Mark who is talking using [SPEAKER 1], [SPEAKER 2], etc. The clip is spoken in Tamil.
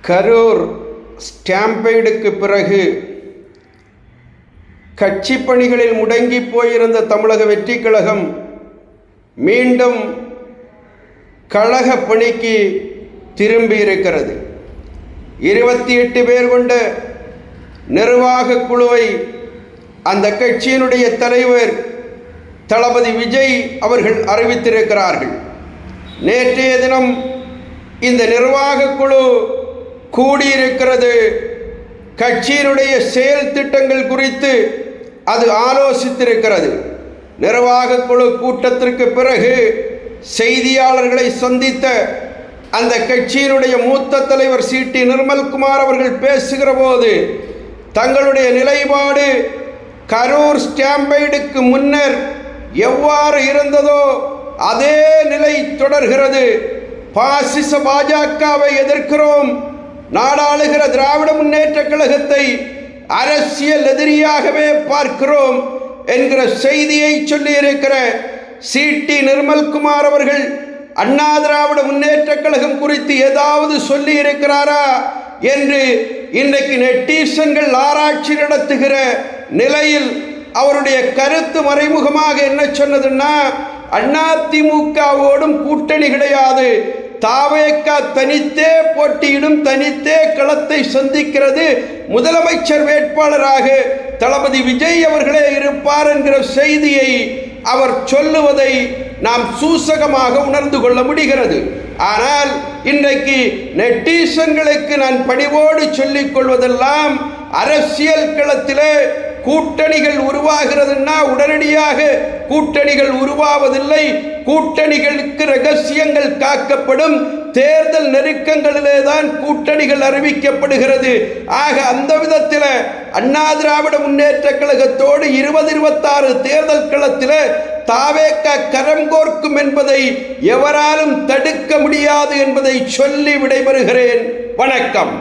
[SPEAKER 1] கரூர் ஸ்டாம்பேடுக்கு பிறகு கட்சி பணிகளில் முடங்கி போயிருந்த தமிழக வெற்றி கழகம் மீண்டும் கழக பணிக்கு திரும்பியிருக்கிறது. 28 பேர் கொண்ட நிர்வாக குழுவை அந்த கட்சியினுடைய தலைவர் தளபதி விஜய் அவர்கள் அறிவித்திருக்கிறார்கள். நேற்றைய தினம் இந்த நிர்வாக குழு கூடியிருக்கிறது. கட்சியினுடைய செயல் திட்டங்கள் குறித்து அது ஆலோசித்திருக்கிறது. நிர்வாக குழு கூட்டத்திற்கு பிறகு செய்தியாளர்களை சந்தித்த அந்த கட்சியினுடைய மூத்த தலைவர் சி.டி. நிர்மல்குமார் அவர்கள் பேசுகிற போது தங்களுடைய நிலைப்பாடு கரூர் ஸ்டாம்பேடுக்கு முன்னர் எவ்வாறு இருந்ததோ அதே நிலை தொடர்கிறது. பாசிச பாஜகவை எதிர்க்கிறோம், நாடாளுகிற திராவிட முன்னேற்ற கழகத்தை அரசியல் எதிரியாகவே பார்க்கிறோம் என்கிற செய்தியை சொல்லியிருக்கிற சி.டி. நிர்மல்குமார் அவர்கள் அண்ணா திராவிட முன்னேற்ற கழகம் குறித்து ஏதாவது சொல்லி இருக்கிறாரா என்று இன்றைக்கு நெட்டிசன்கள் ஆராய்ச்சி நடத்துகிற நிலையில் அவருடைய கருத்து மறைமுகமாக என்ன சொன்னதுன்னா, அதிமுகவோடும் கூட்டணி கிடையாது, தாவேக தனித்தே போட்டியிடும், தனித்தே களத்தை சந்திக்கிறது, முதலமைச்சர் வேட்பாளராக தளபதி விஜய் அவர்களே இருப்பார் என்கிற செய்தியை அவர் சொல்லுவதை நாம் சூசகமாக உணர்ந்து கொள்ள முடிகிறது. ஆனால் இன்றைக்கு நெட்டிசன்களுக்கு நான் பணிவோடு சொல்லிக் கொள்வதெல்லாம், அரசியல் களத்திலே கூட்டணிகள் உருவாகிறதுன்னா உடனடியாக கூட்டணிகள் உருவாவதில்லை. கூட்டணிகளுக்கு ரகசியங்கள் காக்கப்படும். தேர்தல் நெருக்கங்களிலே தான் கூட்டணிகள் அறிவிக்கப்படுகிறது. ஆக அந்த விதத்தில் அண்ணா திராவிட முன்னேற்ற கழகத்தோடு 2026 தேர்தல் களத்தில் தாவேக கரம் கோர்க்கும் என்பதை எவராலும் தடுக்க முடியாது என்பதை சொல்லி விடைபெறுகிறேன். வணக்கம்.